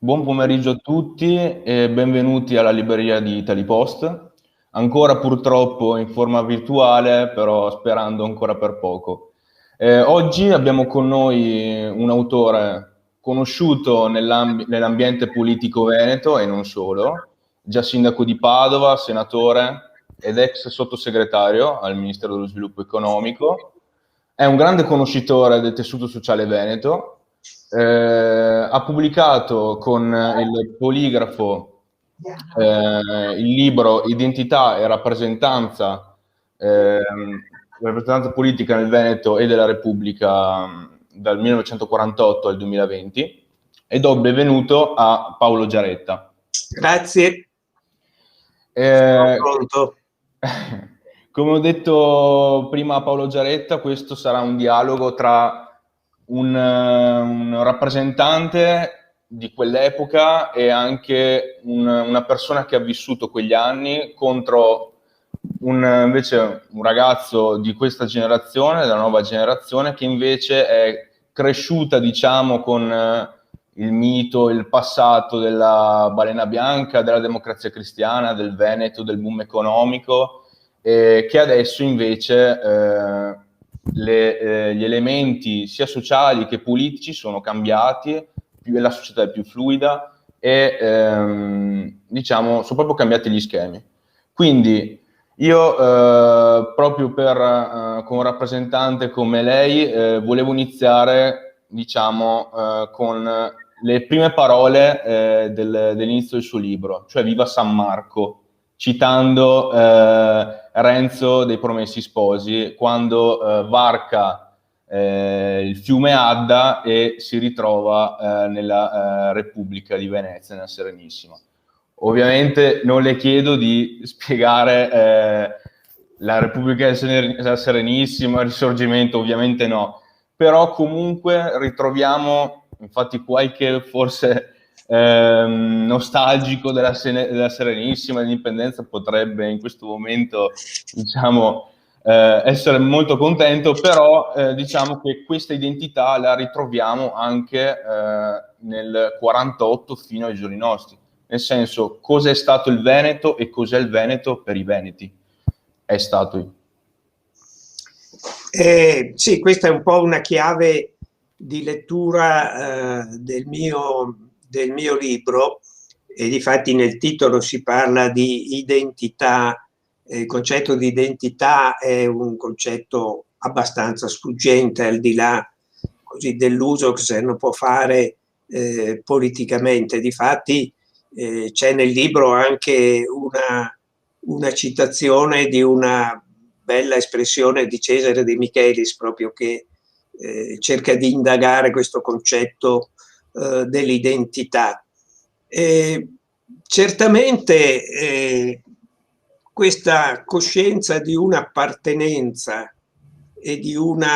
Buon pomeriggio a tutti e benvenuti alla libreria di Italipost. Ancora purtroppo in forma virtuale, però sperando ancora per poco. Oggi abbiamo con noi un autore conosciuto nell'ambiente politico veneto e non solo, già sindaco di Padova, senatore ed ex sottosegretario al Ministero dello Sviluppo Economico. È un grande conoscitore del tessuto sociale veneto. Ha pubblicato con il Poligrafo il libro Identità e rappresentanza politica nel Veneto e della Repubblica dal 1948 al 2020, e do il benvenuto a Paolo Giaretta. Grazie. Sono pronto. Come ho detto prima a Paolo Giaretta, questo sarà un dialogo tra un rappresentante di quell'epoca e anche una persona che ha vissuto quegli anni contro invece un ragazzo di questa generazione, della nuova generazione, che invece è cresciuta, diciamo, con il mito, il passato della balena bianca, della democrazia cristiana, del Veneto, del boom economico, che adesso invece gli elementi sia sociali che politici sono cambiati, la società è più fluida e diciamo sono proprio cambiati gli schemi. Quindi io proprio con un rappresentante come lei volevo iniziare, diciamo, con le prime parole dell'inizio del suo libro, cioè Viva San Marco, citando Renzo dei Promessi Sposi, quando varca il fiume Adda e si ritrova nella Repubblica di Venezia, nella Serenissima. Ovviamente non le chiedo di spiegare la Repubblica della Serenissima, il Risorgimento, ovviamente no, però comunque ritroviamo infatti qualche forse nostalgico della Serenissima, dell'indipendenza, potrebbe in questo momento, diciamo, essere molto contento, però diciamo che questa identità la ritroviamo anche nel 48 fino ai giorni nostri, nel senso, cosa è stato il Veneto e cos'è il Veneto per i veneti? È stato. Sì, questa è un po' una chiave di lettura del mio libro, e difatti nel titolo si parla di identità. Il concetto di identità è un concetto abbastanza sfuggente, al di là così dell'uso che se ne può fare politicamente. Difatti c'è nel libro anche una citazione di una bella espressione di Cesare De Michelis, proprio che cerca di indagare questo concetto dell'identità. Certamente questa coscienza di un'appartenenza e di un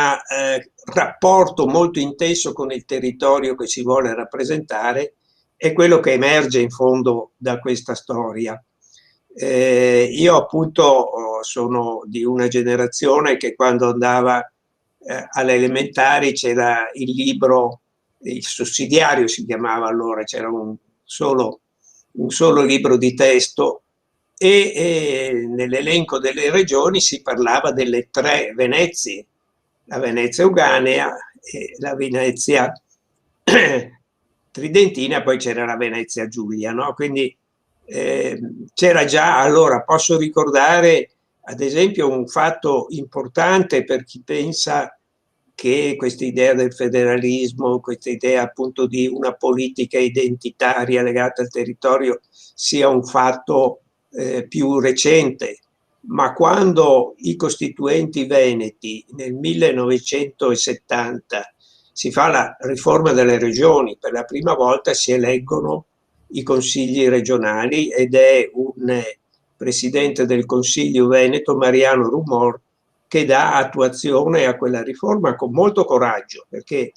rapporto molto intenso con il territorio che si vuole rappresentare è quello che emerge in fondo da questa storia. Io appunto sono di una generazione che quando andava alle elementari c'era il libro, il sussidiario si chiamava allora, c'era un solo libro di testo e nell'elenco delle regioni si parlava delle tre Venezie, la Venezia Euganea e la Venezia Tridentina, poi c'era la Venezia Giulia, no? Quindi c'era già allora. Posso ricordare ad esempio un fatto importante per chi pensa che questa idea del federalismo, questa idea appunto di una politica identitaria legata al territorio sia un fatto più recente, ma quando i costituenti veneti nel 1970 si fa la riforma delle regioni, per la prima volta si eleggono i consigli regionali ed è un presidente del Consiglio Veneto, Mariano Rumor, che dà attuazione a quella riforma con molto coraggio, perché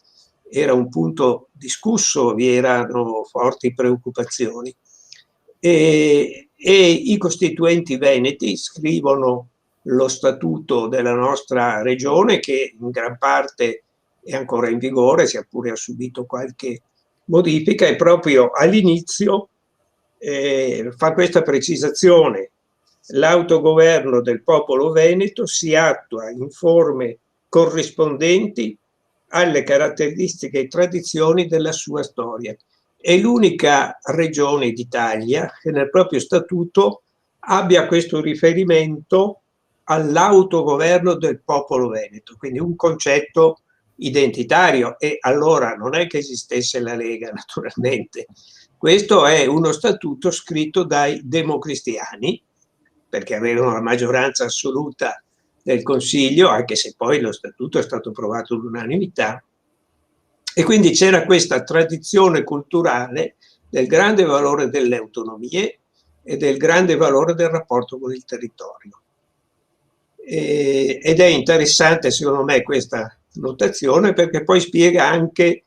era un punto discusso, vi erano forti preoccupazioni. e i costituenti veneti scrivono lo statuto della nostra regione, che in gran parte è ancora in vigore, sia pure ha subito qualche modifica, e proprio all'inizio fa questa precisazione: l'autogoverno del popolo veneto si attua in forme corrispondenti alle caratteristiche e tradizioni della sua storia. È l'unica regione d'Italia che nel proprio statuto abbia questo riferimento all'autogoverno del popolo veneto, quindi un concetto identitario. E allora non è che esistesse la Lega, naturalmente. Questo è uno statuto scritto dai democristiani, perché avevano la maggioranza assoluta del Consiglio, anche se poi lo statuto è stato approvato all'unanimità. E quindi c'era questa tradizione culturale del grande valore delle autonomie e del grande valore del rapporto con il territorio. Ed è interessante, secondo me, questa notazione, perché poi spiega anche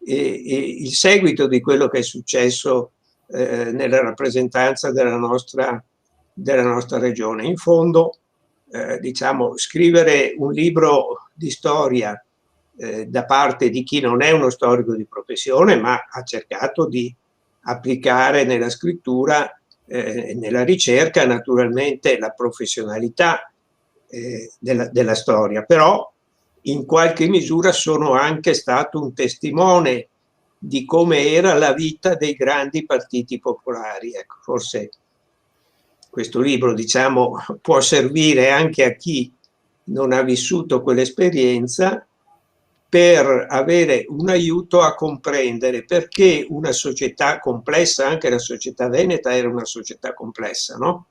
il seguito di quello che è successo nella rappresentanza della nostra regione. In fondo, diciamo, scrivere un libro di storia da parte di chi non è uno storico di professione, ma ha cercato di applicare nella scrittura, nella ricerca, naturalmente la professionalità della storia, però in qualche misura sono anche stato un testimone di come era la vita dei grandi partiti popolari. Ecco, forse questo libro, diciamo, può servire anche a chi non ha vissuto quell'esperienza, per avere un aiuto a comprendere perché una società complessa, anche la società veneta era una società complessa, no?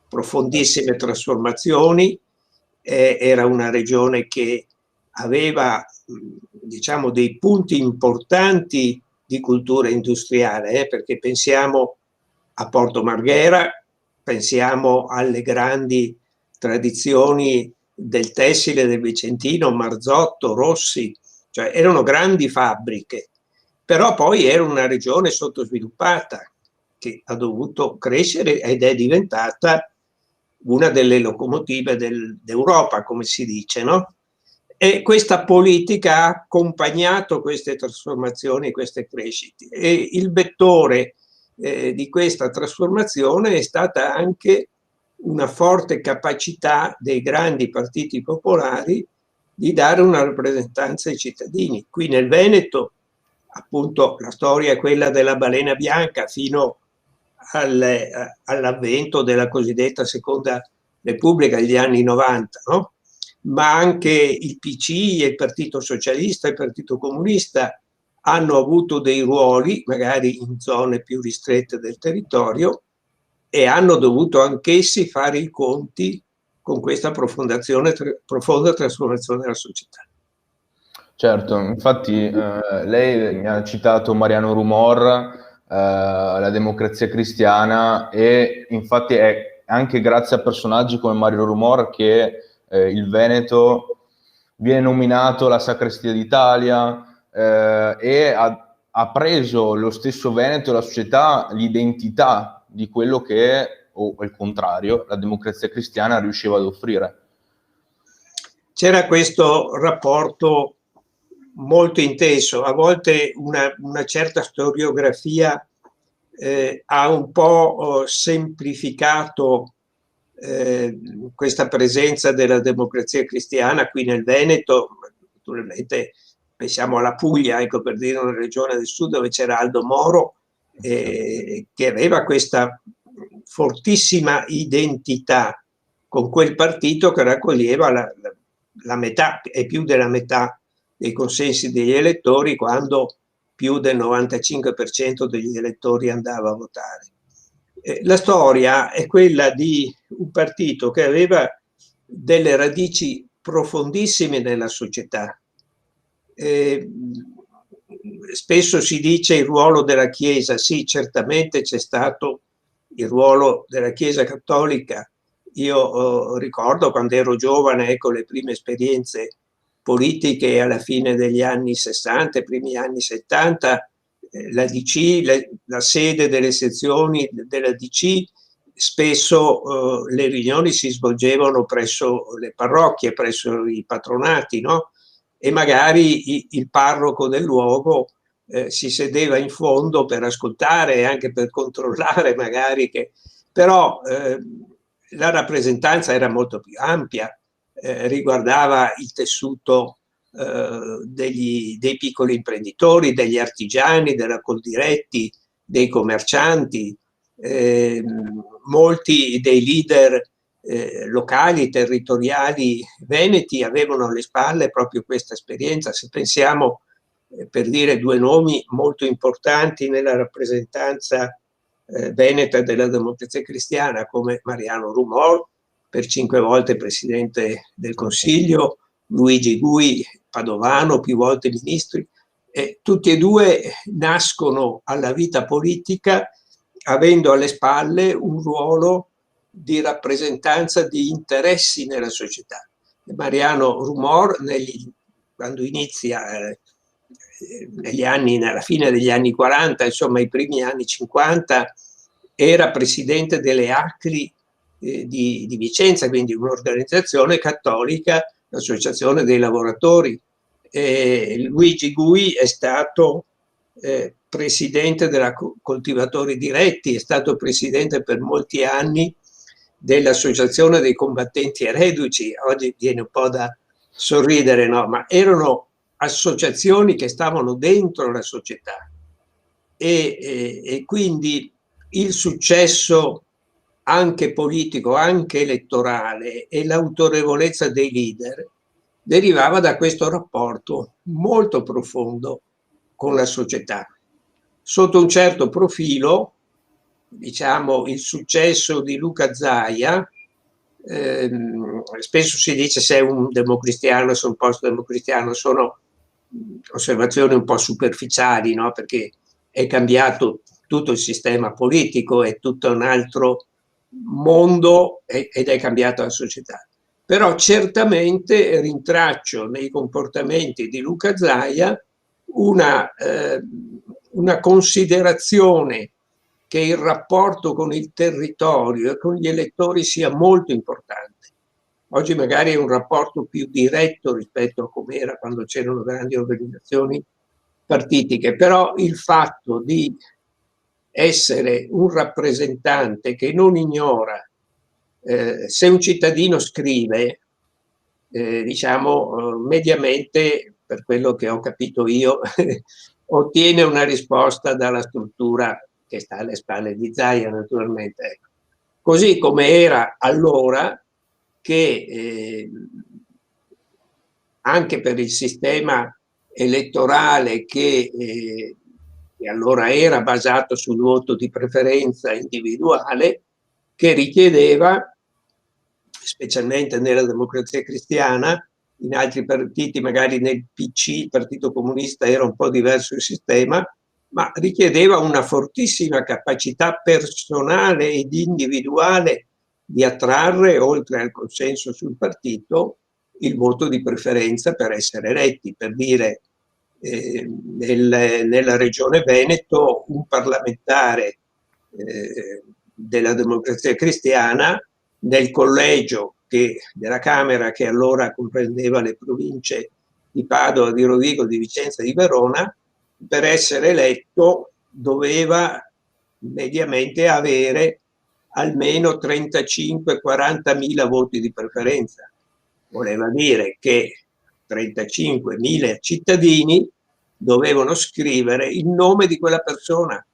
Profondissime trasformazioni, era una regione che aveva, diciamo, dei punti importanti di cultura industriale, perché pensiamo a Porto Marghera, pensiamo alle grandi tradizioni del tessile del Vicentino, Marzotto, Rossi, cioè erano grandi fabbriche, però poi era una regione sottosviluppata che ha dovuto crescere ed è diventata una delle locomotive d'Europa, come si dice, no? E questa politica ha accompagnato queste trasformazioni, queste crescite, e il vettore di questa trasformazione è stata anche una forte capacità dei grandi partiti popolari di dare una rappresentanza ai cittadini. Qui nel Veneto, appunto, la storia è quella della balena bianca fino all'avvento della cosiddetta Seconda Repubblica degli anni 90, no? Ma anche il PC, il Partito Socialista, il Partito Comunista hanno avuto dei ruoli, magari in zone più ristrette del territorio, e hanno dovuto anch'essi fare i conti con questa profonda trasformazione della società. Certo, infatti lei mi ha citato Mariano Rumor, la Democrazia Cristiana, e infatti è anche grazie a personaggi come Mario Rumor che il Veneto viene nominato la Sacrestia d'Italia, e ha preso lo stesso Veneto e la società l'identità di quello che, o al contrario, la Democrazia Cristiana riusciva ad offrire. C'era questo rapporto molto intenso, a volte una certa storiografia ha un po' semplificato questa presenza della Democrazia Cristiana qui nel Veneto. Naturalmente pensiamo alla Puglia, ecco, per dire una regione del sud dove c'era Aldo Moro, che aveva questa fortissima identità con quel partito che raccoglieva la metà e più della metà dei consensi degli elettori, quando più del 95% degli elettori andava a votare. La storia è quella di un partito che aveva delle radici profondissime nella società. Spesso si dice il ruolo della Chiesa. Sì, certamente c'è stato il ruolo della Chiesa cattolica. Io ricordo quando ero giovane, ecco, le prime esperienze politiche alla fine degli anni 60, primi anni 70, la DC, la sede delle sezioni della DC, spesso le riunioni si svolgevano presso le parrocchie, presso i patronati, no? E magari il parroco del luogo si sedeva in fondo per ascoltare e anche per controllare magari che... Però la rappresentanza era molto più ampia, riguardava il tessuto dei piccoli imprenditori, degli artigiani, dei raccoldiretti, dei commercianti, molti dei leader locali, territoriali veneti avevano alle spalle proprio questa esperienza. Se pensiamo, per dire due nomi molto importanti nella rappresentanza veneta della Democrazia Cristiana, come Mariano Rumor, per 5 volte Presidente del Consiglio, Luigi Gui, padovano, più volte ministri, tutti e due nascono alla vita politica avendo alle spalle un ruolo di rappresentanza di interessi nella società. Mariano Rumor, quando inizia nella fine degli anni 40, insomma i primi anni 50, era presidente delle ACRI di Vicenza, quindi un'organizzazione cattolica, l'Associazione dei Lavoratori. Luigi Gui è stato presidente della Coltivatori Diretti, è stato presidente per molti anni dell'Associazione dei Combattenti Reduci. Oggi viene un po' da sorridere, no? Ma erano associazioni che stavano dentro la società e quindi il successo anche politico, anche elettorale e l'autorevolezza dei leader derivava da questo rapporto molto profondo con la società. Sotto un certo profilo, diciamo, il successo di Luca Zaia, spesso si dice se è un democristiano, se è un post-democristiano, sono osservazioni un po' superficiali, no? Perché è cambiato tutto il sistema politico, è tutto un altro mondo ed è cambiata la società. Però certamente rintraccio nei comportamenti di Luca Zaia una considerazione che il rapporto con il territorio e con gli elettori sia molto importante. Oggi magari è un rapporto più diretto rispetto a come era quando c'erano grandi organizzazioni partitiche, però il fatto di essere un rappresentante che non ignora se un cittadino scrive, diciamo, mediamente, per quello che ho capito io, ottiene una risposta dalla struttura che sta alle spalle di Zaia, naturalmente. Così come era allora che anche per il sistema elettorale che allora era basato sul voto di preferenza individuale, che richiedeva, specialmente nella Democrazia Cristiana, in altri partiti, magari nel PC, il Partito Comunista, era un po' diverso il sistema, ma richiedeva una fortissima capacità personale ed individuale di attrarre, oltre al consenso sul partito, il voto di preferenza per essere eletti. Per dire, nella regione Veneto un parlamentare della Democrazia Cristiana nel collegio della Camera, che allora comprendeva le province di Padova, di Rovigo, di Vicenza e di Verona, per essere eletto doveva mediamente avere almeno 35-40 mila voti di preferenza. Voleva dire che 35.000 cittadini dovevano scrivere il nome di quella persona.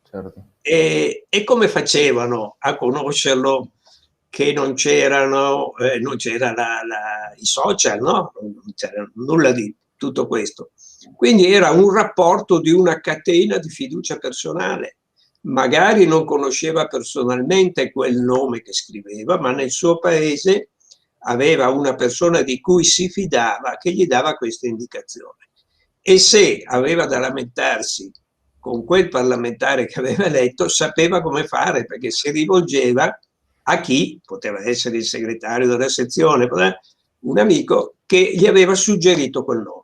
Certo. E come facevano a conoscerlo che non c'erano, non c'era i social, no? Non c'era nulla di tutto questo. Quindi era un rapporto di una catena di fiducia personale. Magari non conosceva personalmente quel nome che scriveva, ma nel suo paese aveva una persona di cui si fidava che gli dava questa indicazione. E se aveva da lamentarsi con quel parlamentare che aveva eletto, sapeva come fare, perché si rivolgeva a chi, poteva essere il segretario della sezione, un amico che gli aveva suggerito quel nome.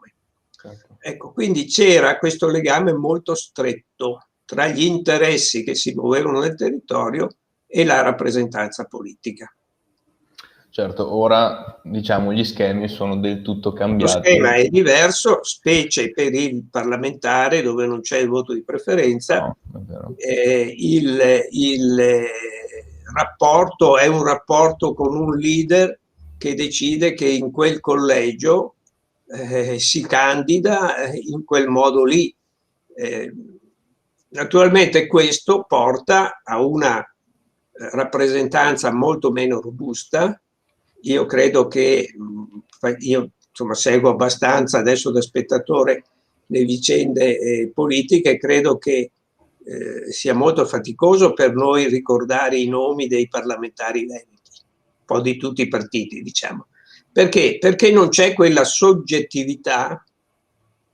Certo. Ecco, quindi c'era questo legame molto stretto tra gli interessi che si muovevano nel territorio e la rappresentanza politica. Certo, ora diciamo gli schemi sono del tutto Lo cambiati. schema è diverso, specie per il parlamentare dove non c'è il voto di preferenza. No, è vero. Il rapporto è un rapporto con un leader che decide che in quel collegio si candida in quel modo lì. Naturalmente questo porta a una rappresentanza molto meno robusta. Io credo che io insomma seguo abbastanza adesso da spettatore le vicende politiche, credo che sia molto faticoso per noi ricordare i nomi dei parlamentari veneti, un po' di tutti i partiti, diciamo. Perché? Perché non c'è quella soggettività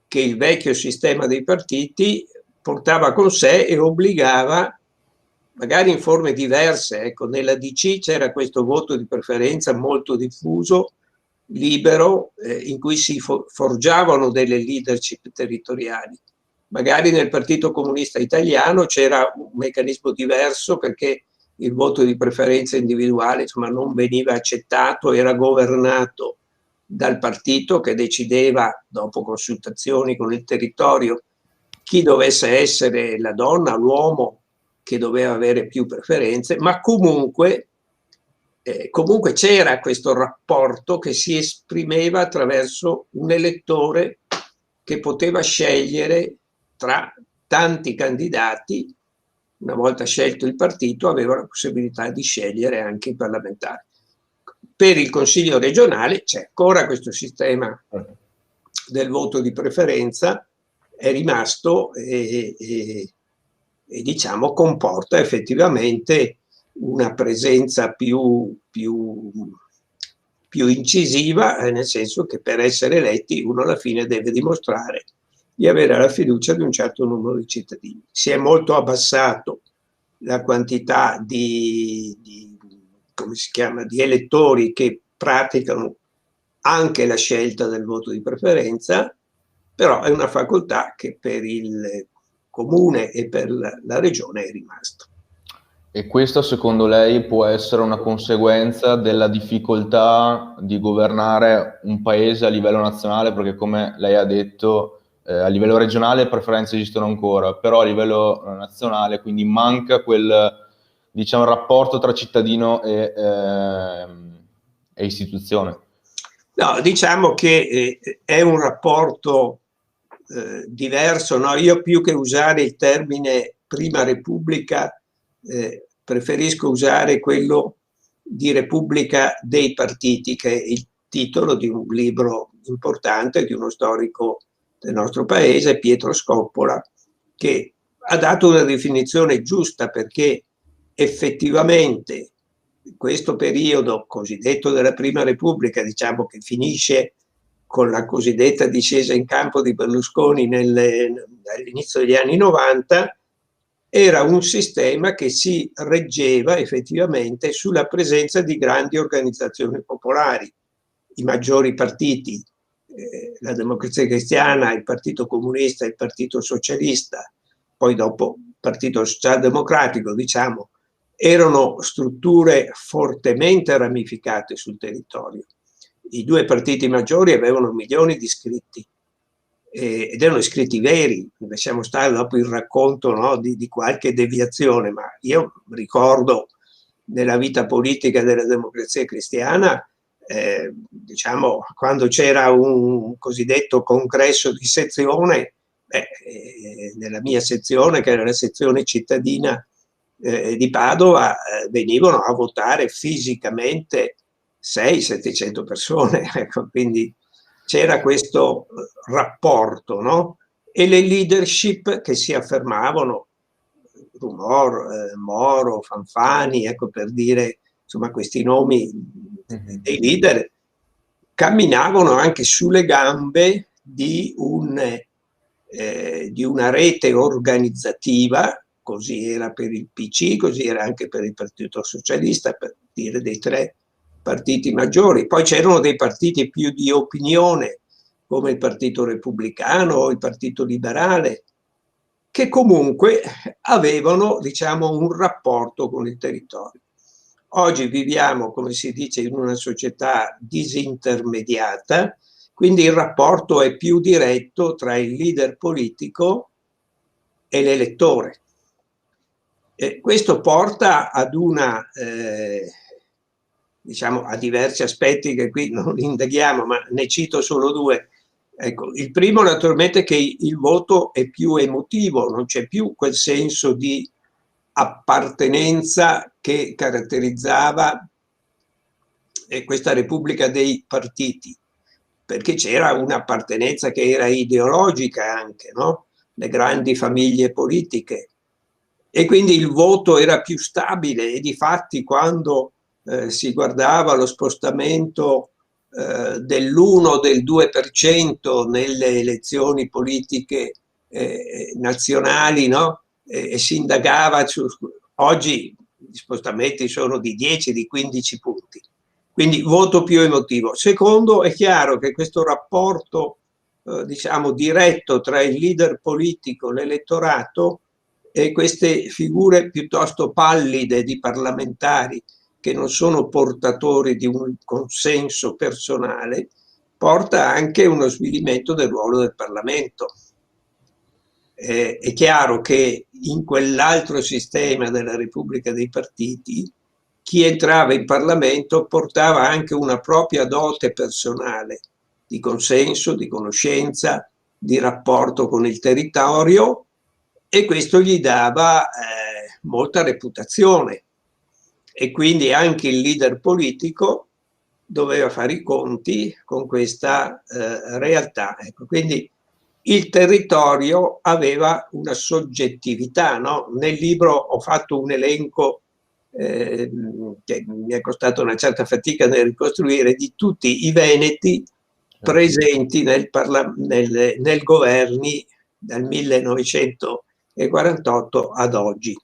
che il vecchio sistema dei partiti portava con sé e obbligava, magari in forme diverse. Ecco, nella DC c'era questo voto di preferenza molto diffuso, libero, in cui si forgiavano delle leadership territoriali. Magari nel Partito Comunista Italiano c'era un meccanismo diverso perché il voto di preferenza individuale insomma, non veniva accettato, era governato dal partito che decideva, dopo consultazioni con il territorio, chi dovesse essere la donna, l'uomo che doveva avere più preferenze, ma comunque c'era questo rapporto che si esprimeva attraverso un elettore che poteva scegliere tra tanti candidati. Una volta scelto il partito aveva la possibilità di scegliere anche i parlamentari. Per il Consiglio regionale c'è ancora questo sistema del voto di preferenza, è rimasto e diciamo comporta effettivamente una presenza più incisiva, nel senso che per essere eletti uno alla fine deve dimostrare di avere la fiducia di un certo numero di cittadini. Si è molto abbassato la quantità come si chiama, di elettori che praticano anche la scelta del voto di preferenza, però è una facoltà che per il comune e per la regione è rimasta. E questo secondo lei può essere una conseguenza della difficoltà di governare un paese a livello nazionale, perché come lei ha detto a livello regionale preferenze esistono ancora, però a livello nazionale quindi manca quel diciamo rapporto tra cittadino e istituzione. No, diciamo che è un rapporto diverso, no? Io più che usare il termine Prima Repubblica preferisco usare quello di Repubblica dei partiti, che è il titolo di un libro importante di uno storico del nostro paese, Pietro Scoppola, che ha dato una definizione giusta, perché effettivamente questo periodo cosiddetto della Prima Repubblica, diciamo che finisce con la cosiddetta discesa in campo di Berlusconi all'inizio degli anni 90, era un sistema che si reggeva effettivamente sulla presenza di grandi organizzazioni popolari, i maggiori partiti, la Democrazia Cristiana, il Partito Comunista, il Partito Socialista, poi dopo il Partito Socialdemocratico, diciamo, erano strutture fortemente ramificate sul territorio. I due partiti maggiori avevano milioni di iscritti ed erano iscritti veri. Lasciamo stare dopo il racconto, no, di qualche deviazione, ma io ricordo nella vita politica della Democrazia Cristiana, diciamo, quando c'era un cosiddetto congresso di sezione, nella mia sezione, che era la sezione cittadina di Padova, venivano a votare fisicamente 600-700 persone, ecco, quindi c'era questo rapporto, no? E le leadership che si affermavano, Rumor, Moro, Fanfani, ecco, per dire insomma questi nomi dei leader, camminavano anche sulle gambe di una rete organizzativa. Così era per il PC, così era anche per il Partito Socialista, per dire dei tre partiti maggiori. Poi c'erano dei partiti più di opinione, come il Partito Repubblicano o il Partito Liberale, che comunque avevano, diciamo, un rapporto con il territorio. Oggi viviamo, come si dice, in una società disintermediata, quindi il rapporto è più diretto tra il leader politico e l'elettore. Questo porta ad una, diciamo, a diversi aspetti che qui non indaghiamo, ma ne cito solo due. Ecco, il primo naturalmente è che il voto è più emotivo, non c'è più quel senso di appartenenza che caratterizzava questa Repubblica dei partiti, perché c'era un'appartenenza che era ideologica anche, no? Le grandi famiglie politiche. E quindi il voto era più stabile e difatti quando si guardava lo spostamento dell'1 o del 2% nelle elezioni politiche nazionali, no? E si indagava oggi gli spostamenti sono di 10, di 15 punti. Quindi voto più emotivo. Secondo, è chiaro che questo rapporto diciamo diretto tra il leader politico e l'elettorato e queste figure piuttosto pallide di parlamentari che non sono portatori di un consenso personale, porta anche uno svilimento del ruolo del Parlamento. È chiaro che in quell'altro sistema della Repubblica dei partiti, chi entrava in Parlamento portava anche una propria dote personale di consenso, di conoscenza, di rapporto con il territorio, e questo gli dava molta reputazione, e quindi anche il leader politico doveva fare i conti con questa realtà. Ecco, quindi il territorio aveva una soggettività, no? Nel libro ho fatto un elenco che mi è costato una certa fatica nel ricostruire, di tutti i veneti presenti nel governi dal 1948 ad oggi.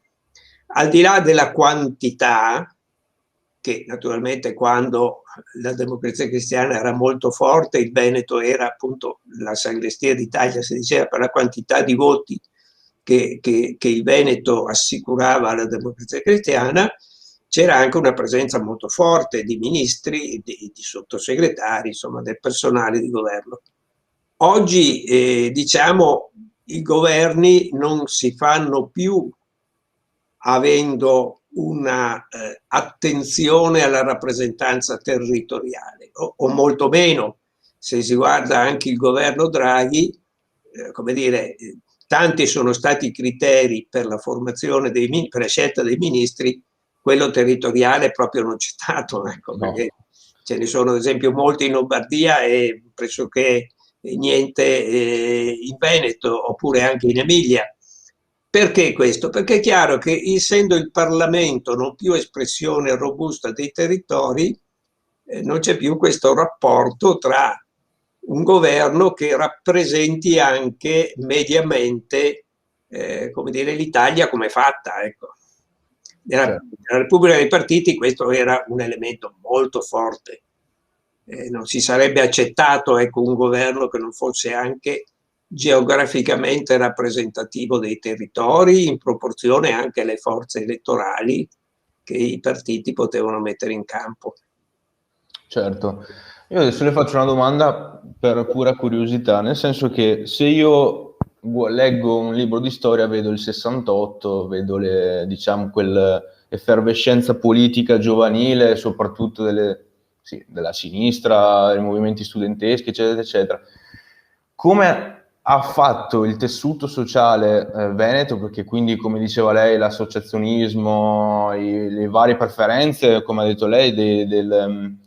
Al di là della quantità, che naturalmente quando la Democrazia Cristiana era molto forte, il Veneto era appunto la sagrestia d'Italia, si diceva, per la quantità di voti che il Veneto assicurava alla Democrazia Cristiana, c'era anche una presenza molto forte di ministri, di sottosegretari, insomma del personale di governo. Oggi diciamo i governi non si fanno più avendo una attenzione alla rappresentanza territoriale, o molto meno se si guarda anche il governo Draghi, come dire, tanti sono stati i criteri per la formazione per la scelta dei ministri, quello territoriale proprio non c'è stato, ecco, perché ce ne sono ad esempio molti in Lombardia e pressoché niente in Veneto, oppure anche in Emilia. Perché questo? Perché è chiaro che essendo il Parlamento non più espressione robusta dei territori, non c'è più questo rapporto tra un governo che rappresenti anche mediamente come dire, l'Italia come è fatta. Ecco. Nella Repubblica dei Partiti questo era un elemento molto forte. Non si sarebbe accettato, ecco, un governo che non fosse anche geograficamente rappresentativo dei territori, in proporzione anche alle forze elettorali che i partiti potevano mettere in campo. Certo, io adesso le faccio una domanda per pura curiosità, nel senso che se io leggo un libro di storia, vedo il 68, vedo diciamo, quell'effervescenza politica giovanile, soprattutto della sinistra, dei movimenti studenteschi, eccetera, eccetera. Come ha fatto il tessuto sociale veneto, perché quindi, come diceva lei, l'associazionismo, le varie preferenze, come ha detto lei, dei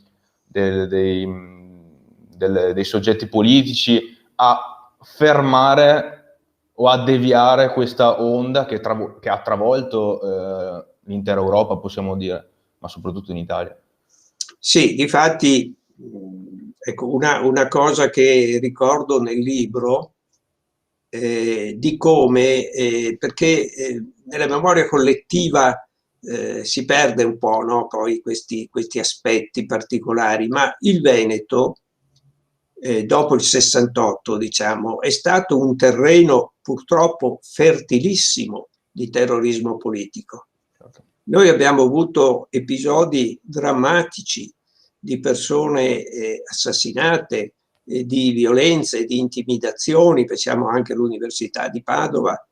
soggetti politici, a fermare o a deviare questa onda che ha travolto l'intera Europa, possiamo dire, ma soprattutto in Italia. Sì, difatti, ecco, una cosa che ricordo nel libro di come, perché nella memoria collettiva si perde un po', no? Poi questi aspetti particolari, ma il Veneto dopo il 68, diciamo, è stato un terreno purtroppo fertilissimo di terrorismo politico. Noi abbiamo avuto episodi drammatici di persone assassinate, di violenze, di intimidazioni, pensiamo anche all'Università di Padova,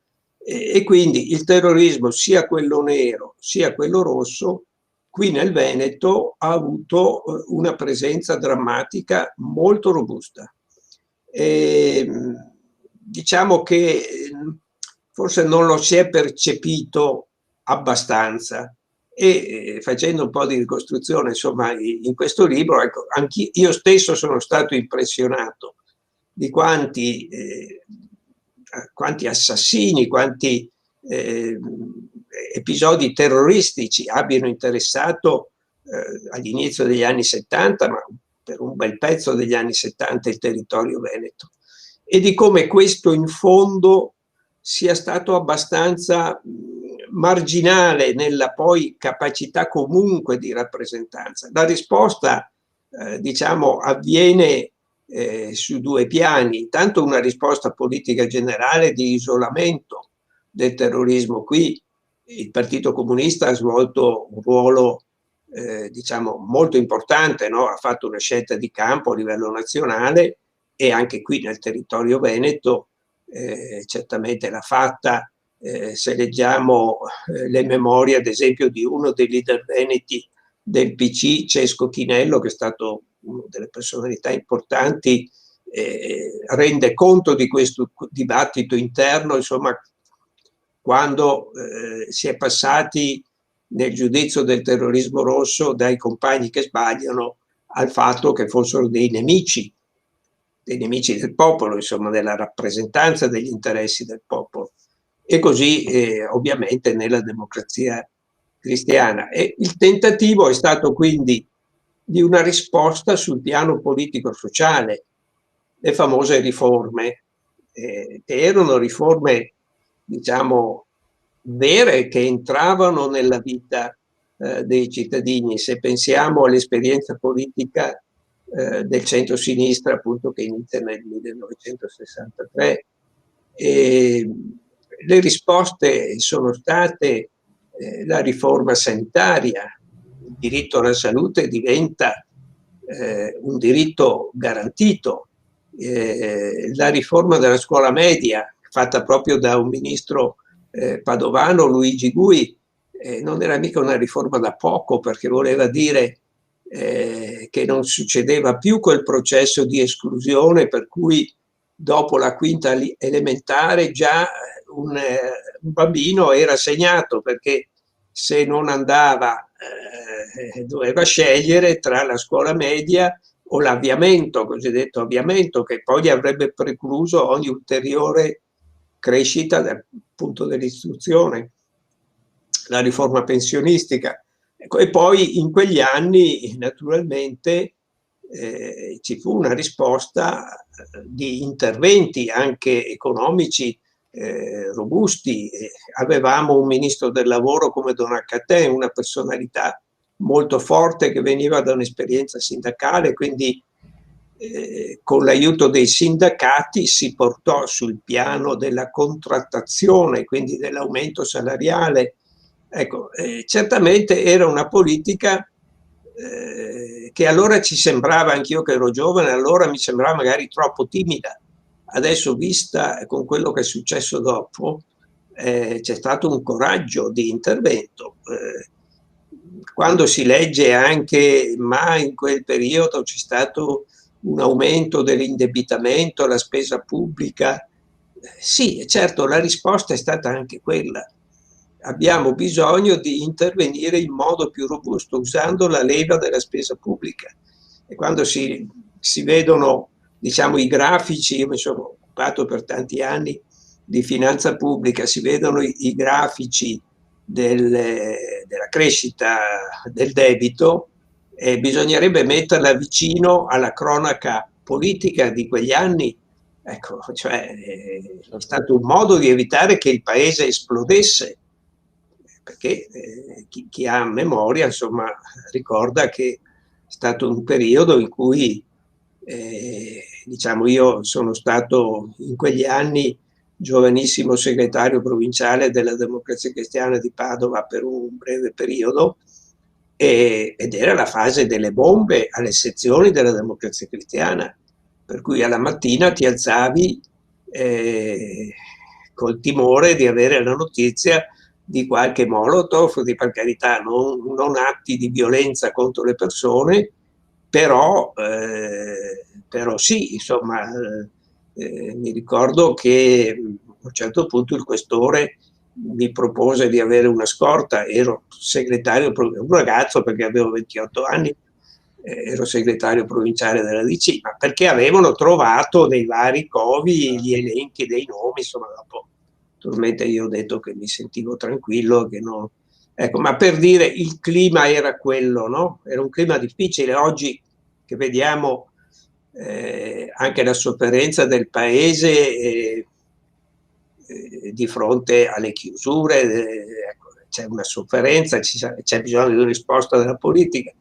e quindi il terrorismo, sia quello nero sia quello rosso, qui nel Veneto ha avuto una presenza drammatica molto robusta. Diciamo che forse non lo si è percepito abbastanza, e facendo un po' di ricostruzione, insomma, in questo libro, ecco, io stesso sono stato impressionato di quanti assassini, quanti episodi terroristici abbiano interessato all'inizio degli anni 70, ma per un bel pezzo degli anni 70, il territorio veneto, e di come questo in fondo sia stato abbastanza marginale nella poi capacità comunque di rappresentanza. La risposta, diciamo, avviene su due piani: tanto una risposta politica generale di isolamento del terrorismo. Qui il Partito Comunista ha svolto un ruolo diciamo molto importante, no? Ha fatto una scelta di campo a livello nazionale, e anche qui nel territorio veneto certamente l'ha fatta. Se leggiamo le memorie, ad esempio, di uno dei leader veneti del PC, Cesco Chinello, che è stato una delle personalità importanti, rende conto di questo dibattito interno, insomma, quando si è passati nel giudizio del terrorismo rosso dai compagni che sbagliano al fatto che fossero dei nemici del popolo, insomma, della rappresentanza degli interessi del popolo. E così ovviamente nella democrazia cristiana. E il tentativo è stato quindi di una risposta sul piano politico-sociale, le famose riforme, che erano riforme, diciamo, vere, che entravano nella vita dei cittadini. Se pensiamo all'esperienza politica del centro-sinistra, appunto, che inizia nel 1963, le risposte sono state la riforma sanitaria. Il diritto alla salute diventa un diritto garantito, la riforma della scuola media, fatta proprio da un ministro padovano, Luigi Gui, non era mica una riforma da poco, perché voleva dire che non succedeva più quel processo di esclusione per cui dopo la quinta elementare già un bambino era segnato, perché se non andava doveva scegliere tra la scuola media o l'avviamento, cosiddetto avviamento, che poi gli avrebbe precluso ogni ulteriore crescita dal punto dell'istruzione. La riforma pensionistica. Ecco, e poi in quegli anni naturalmente ci fu una risposta di interventi anche economici robusti. Avevamo un ministro del lavoro come Don Acaté, una personalità molto forte che veniva da un'esperienza sindacale, quindi con l'aiuto dei sindacati si portò sul piano della contrattazione, quindi dell'aumento salariale. Ecco, certamente era una politica che allora ci sembrava, anch'io che ero giovane, allora mi sembrava magari troppo timida. Adesso, vista con quello che è successo dopo, c'è stato un coraggio di intervento. Quando si legge anche, ma in quel periodo c'è stato un aumento dell'indebitamento, la spesa pubblica, sì, certo, la risposta è stata anche quella. Abbiamo bisogno di intervenire in modo più robusto usando la leva della spesa pubblica. E quando si vedono, diciamo, i grafici, io mi sono occupato per tanti anni di finanza pubblica, si vedono i grafici della crescita del debito, bisognerebbe metterla vicino alla cronaca politica di quegli anni. Ecco, cioè, è stato un modo di evitare che il paese esplodesse, perché chi ha memoria, insomma, ricorda che è stato un periodo in cui Diciamo, io sono stato in quegli anni giovanissimo segretario provinciale della Democrazia Cristiana di Padova per un breve periodo, ed era la fase delle bombe alle sezioni della Democrazia Cristiana, per cui alla mattina ti alzavi col timore di avere la notizia di qualche molotov, per carità, non atti di violenza contro le persone, però sì, insomma, mi ricordo che a un certo punto il questore mi propose di avere una scorta, ero segretario, un ragazzo perché avevo 28 anni, ero segretario provinciale della DC, ma perché avevano trovato nei vari covi gli elenchi dei nomi, insomma, dopo naturalmente io ho detto che mi sentivo tranquillo, che no. Ecco, ma per dire, il clima era quello, no? Era un clima difficile. Oggi che vediamo anche la sofferenza del paese di fronte alle chiusure, ecco, c'è una sofferenza, c'è bisogno di una risposta della politica.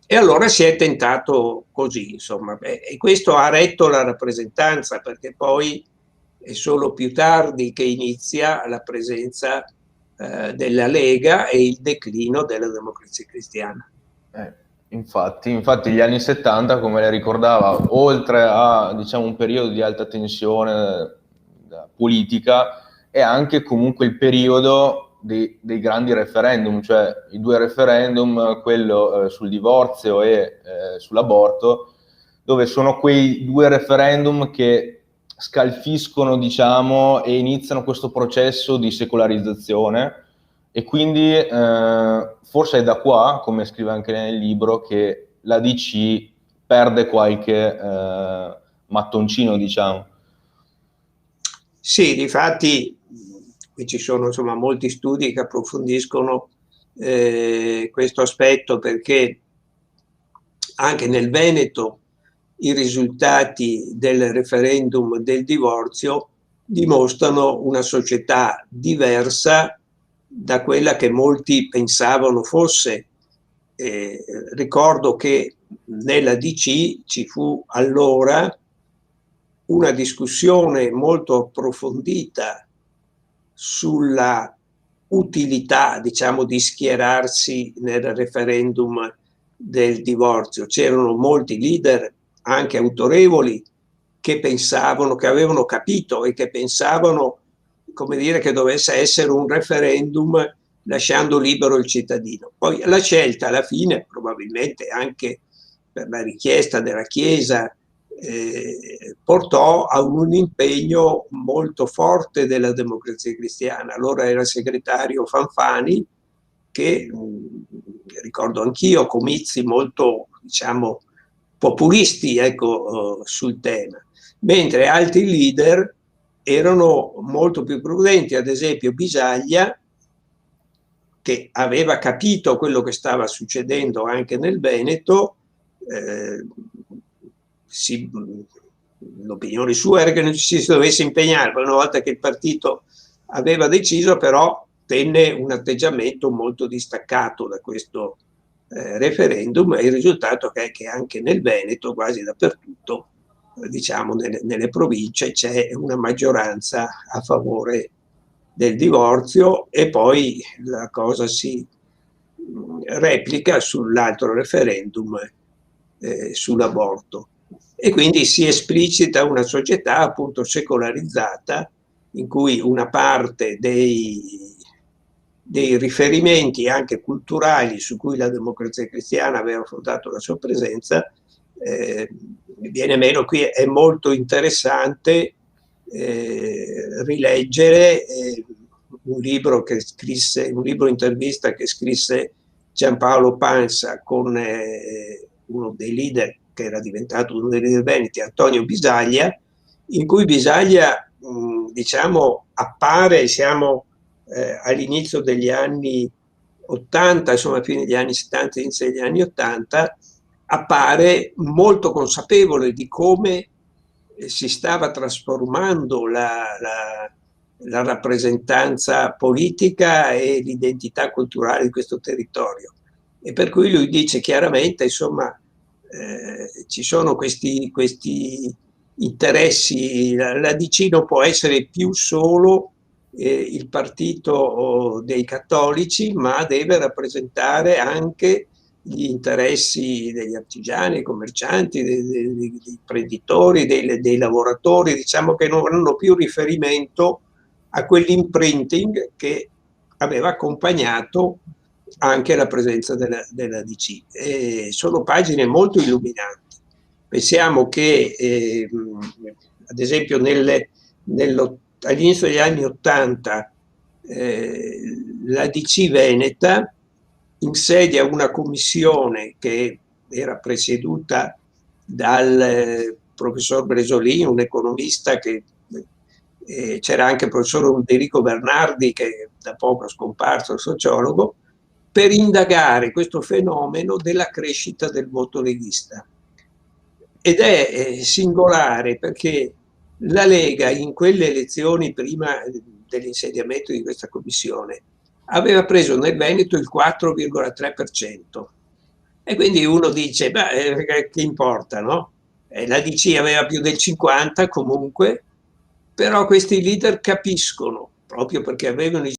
E allora si è tentato così, insomma, e questo ha retto la rappresentanza, perché poi è solo più tardi che inizia la presenza della Lega e il declino della Democrazia Cristiana. Infatti gli anni 70, come lei ricordava, oltre a, diciamo, un periodo di alta tensione politica, è anche comunque il periodo dei grandi referendum, cioè i due referendum, quello sul divorzio e sull'aborto, dove sono quei due referendum che scalfiscono, diciamo, e iniziano questo processo di secolarizzazione. E quindi forse è da qua, come scrive anche nel libro, che la DC perde qualche mattoncino, diciamo. Sì, difatti qui ci sono, insomma, molti studi che approfondiscono questo aspetto, perché anche nel Veneto i risultati del referendum del divorzio dimostrano una società diversa da quella che molti pensavano fosse. Ricordo che nella DC ci fu allora una discussione molto approfondita sulla utilità, diciamo, di schierarsi nel referendum del divorzio. C'erano molti leader, anche autorevoli, che pensavano, che avevano capito e che pensavano, come dire, che dovesse essere un referendum lasciando libero il cittadino. Poi la scelta alla fine, probabilmente anche per la richiesta della Chiesa, portò a un impegno molto forte della Democrazia Cristiana. Allora era segretario Fanfani, che ricordo anch'io, comizi molto, diciamo, populisti, ecco, sul tema, mentre altri leader erano molto più prudenti, ad esempio Bisaglia, che aveva capito quello che stava succedendo anche nel Veneto. L'opinione sua era che non ci si dovesse impegnare, poi una volta che il partito aveva deciso, però tenne un atteggiamento molto distaccato da questo referendum, e il risultato è che anche nel Veneto, quasi dappertutto, diciamo nelle province, c'è una maggioranza a favore del divorzio, e poi la cosa si replica sull'altro referendum sull'aborto. E quindi si esplicita una società appunto secolarizzata, in cui una parte dei riferimenti anche culturali su cui la Democrazia Cristiana aveva fondato la sua presenza viene meno. Qui è molto interessante rileggere un libro intervista che scrisse Giampaolo Pansa con uno dei leader che era diventato uno dei leader veneti, Antonio Bisaglia, in cui Bisaglia diciamo appare, siamo all'inizio degli anni 80, insomma fine degli anni 70, inizio degli anni 80, appare molto consapevole di come si stava trasformando la rappresentanza politica e l'identità culturale di questo territorio. E per cui lui dice chiaramente, insomma, ci sono questi interessi. La DC non può essere più solo il partito dei cattolici, ma deve rappresentare anche gli interessi degli artigiani, dei commercianti, dei imprenditori, dei lavoratori, diciamo che non hanno più riferimento a quell'imprinting che aveva accompagnato anche la presenza della DC. Sono pagine molto illuminanti. Pensiamo che, ad esempio, all'inizio degli anni '80 la DC Veneta insedia una commissione che era presieduta dal professor Bresolin, un economista che c'era anche il professor Enrico Bernardi, che da poco è scomparso, il sociologo, per indagare questo fenomeno della crescita del voto leghista. Ed è singolare perché la Lega in quelle elezioni prima dell'insediamento di questa commissione aveva preso nel Veneto il 4,3%. E quindi uno dice, beh, che importa, no? La DC aveva più del 50% comunque, però questi leader capiscono, proprio perché avevano i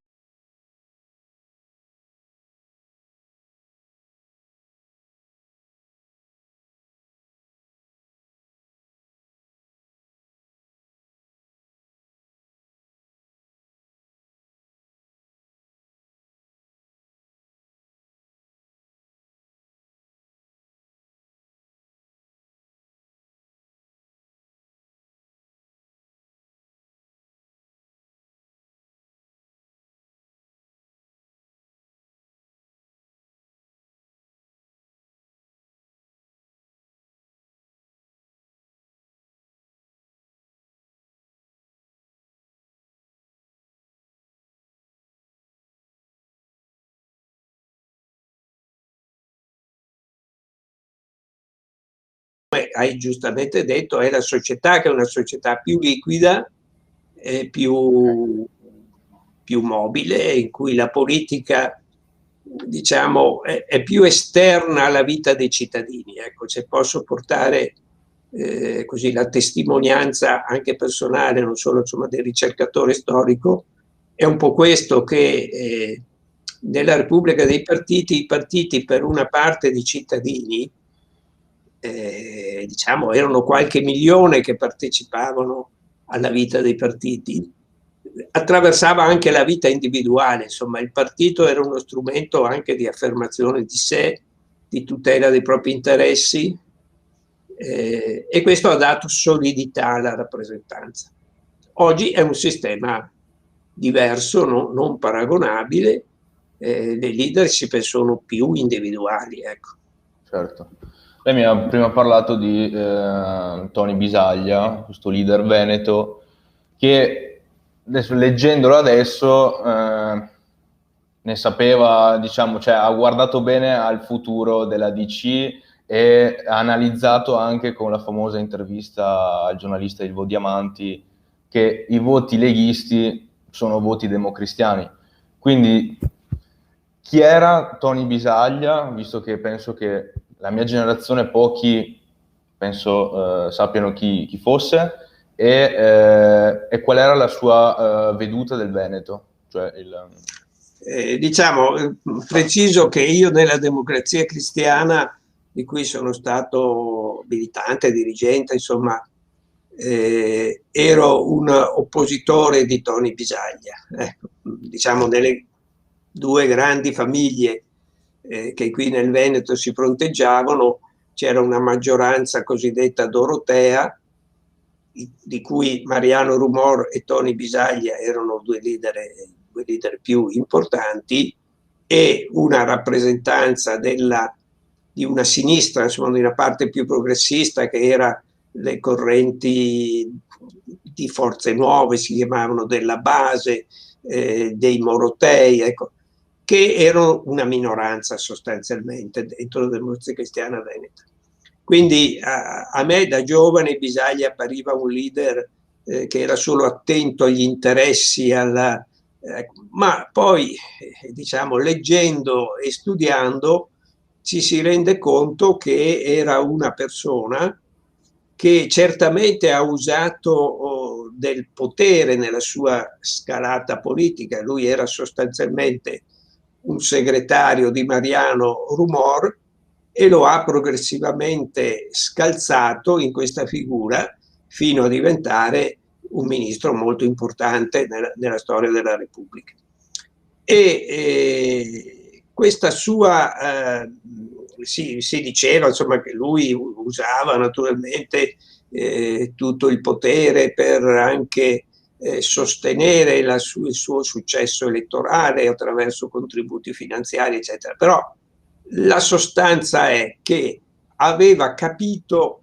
hai giustamente detto, è la società che è una società più liquida, più mobile, in cui la politica, diciamo, è più esterna alla vita dei cittadini. Ecco, se posso portare così la testimonianza anche personale, non solo insomma del ricercatore storico, è un po' questo che nella Repubblica dei partiti, i partiti per una parte di cittadini, diciamo, erano qualche milione che partecipavano alla vita dei partiti, attraversava anche la vita individuale, insomma il partito era uno strumento anche di affermazione di sé, di tutela dei propri interessi, e questo ha dato solidità alla rappresentanza. Oggi è un sistema diverso, non paragonabile, le leadership sono più individuali, ecco. Certo. Lei mi ha prima parlato di Tony Bisaglia, questo leader veneto, che adesso, leggendolo adesso ne sapeva, diciamo, cioè ha guardato bene al futuro della DC e ha analizzato anche con la famosa intervista al giornalista Ilvo Diamanti che i voti leghisti sono voti democristiani. Quindi chi era Tony Bisaglia, visto che penso che la mia generazione pochi penso sappiano chi fosse e qual era la sua veduta del Veneto, cioè diciamo, preciso che io nella Democrazia Cristiana, di cui sono stato militante, dirigente, insomma, ero un oppositore di Tony Bisaglia. Diciamo, nelle due grandi famiglie che qui nel Veneto si fronteggiavano, c'era una maggioranza cosiddetta dorotea, di cui Mariano Rumor e Tony Bisaglia erano due leader più importanti, e una rappresentanza di una sinistra, insomma, di una parte più progressista, che era le correnti di Forze Nuove, si chiamavano, della base, dei Morotei, ecco, che erano una minoranza sostanzialmente dentro la Democrazia Cristiana Veneta. Quindi a me da giovane Bisaglia appariva un leader che era solo attento agli interessi, ma poi, diciamo, leggendo e studiando, ci si rende conto che era una persona che certamente ha usato del potere nella sua scalata politica. Lui era sostanzialmente un segretario di Mariano Rumor e lo ha progressivamente scalzato in questa figura fino a diventare un ministro molto importante nella storia della Repubblica. E questa sua, si diceva insomma che lui usava naturalmente tutto il potere per anche sostenere il suo successo elettorale attraverso contributi finanziari, eccetera. Però la sostanza è che aveva capito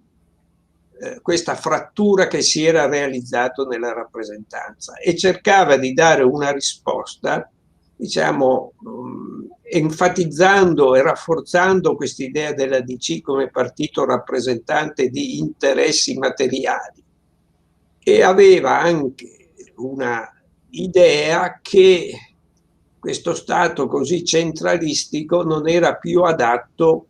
questa frattura che si era realizzato nella rappresentanza e cercava di dare una risposta, diciamo, enfatizzando e rafforzando quest'idea della DC come partito rappresentante di interessi materiali, e aveva anche una idea che questo Stato così centralistico non era più adatto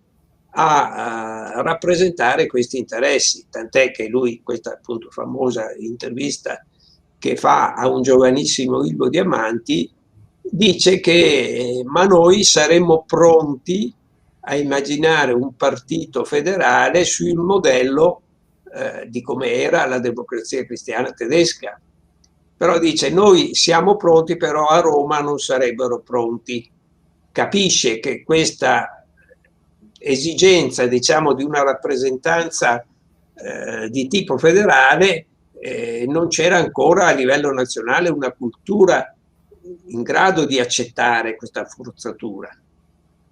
a rappresentare questi interessi, tant'è che lui, questa appunto famosa intervista che fa a un giovanissimo Ilvo Diamanti, dice che ma noi saremmo pronti a immaginare un partito federale sul modello di come era la Democrazia Cristiana tedesca. Però dice noi siamo pronti, però a Roma non sarebbero pronti. Capisce che questa esigenza, diciamo, di una rappresentanza di tipo federale non c'era ancora a livello nazionale una cultura in grado di accettare questa forzatura.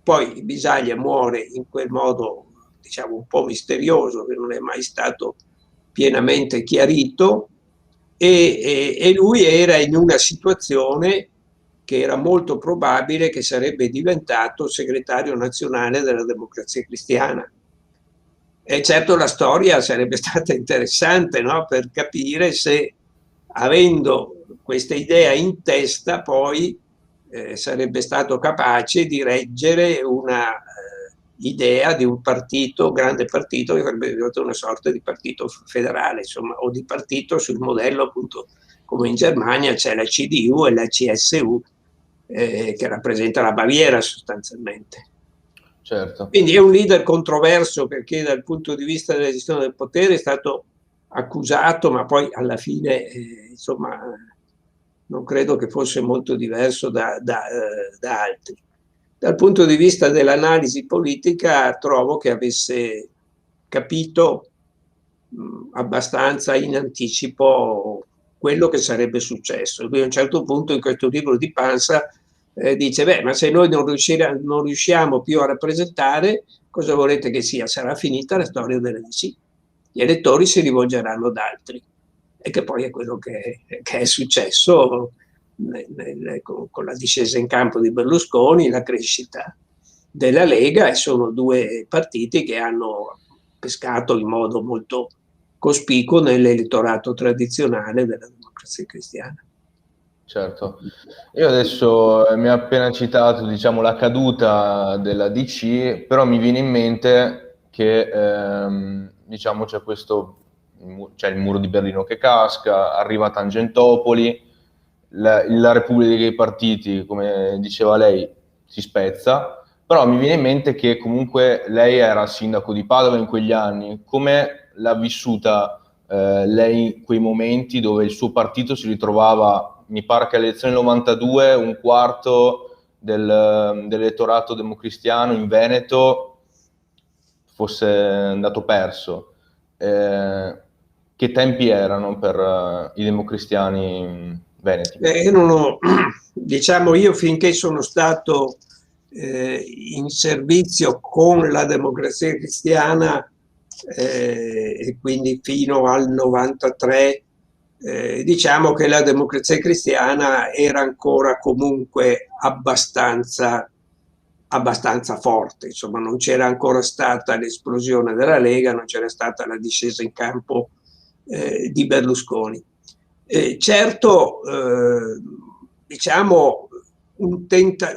Poi Bisaglia muore in quel modo, diciamo, un po' misterioso, che non è mai stato pienamente chiarito, e lui era in una situazione che era molto probabile che sarebbe diventato segretario nazionale della Democrazia Cristiana. E certo la storia sarebbe stata interessante, no? Per capire se, avendo questa idea in testa, poi sarebbe stato capace di reggere una idea di un partito, grande partito, che sarebbe diventato una sorta di partito federale, insomma, o di partito sul modello, appunto, come in Germania c'è la CDU e la CSU, che rappresenta la Baviera sostanzialmente. Certo. Quindi è un leader controverso perché dal punto di vista della gestione del potere è stato accusato, ma poi alla fine, insomma, non credo che fosse molto diverso da altri. Dal punto di vista dell'analisi politica trovo che avesse capito abbastanza in anticipo quello che sarebbe successo. Lui a un certo punto in questo libro di Pansa dice, beh, ma se noi non riusciamo più a rappresentare, cosa volete che sia? Sarà finita la storia della DC. Gli elettori si rivolgeranno ad altri. E che poi è quello che è successo con la discesa in campo di Berlusconi, la crescita della Lega, e sono due partiti che hanno pescato in modo molto cospicuo nell'elettorato tradizionale della Democrazia Cristiana. Certo, io adesso mi ha appena citato, diciamo, la caduta della DC, però mi viene in mente che diciamo c'è il muro di Berlino che casca, arriva Tangentopoli, la Repubblica dei Partiti, come diceva lei, si spezza, però mi viene in mente che comunque lei era sindaco di Padova in quegli anni. Come l'ha vissuta lei quei momenti dove il suo partito si ritrovava, mi pare che alle elezioni del 92 un quarto dell'elettorato democristiano in Veneto fosse andato perso? Che tempi erano per i democristiani veneti? Diciamo, io finché sono stato in servizio con la Democrazia Cristiana, e quindi fino al 93, diciamo che la Democrazia Cristiana era ancora comunque abbastanza forte, insomma non c'era ancora stata l'esplosione della Lega, non c'era stata la discesa in campo di Berlusconi. Certo, diciamo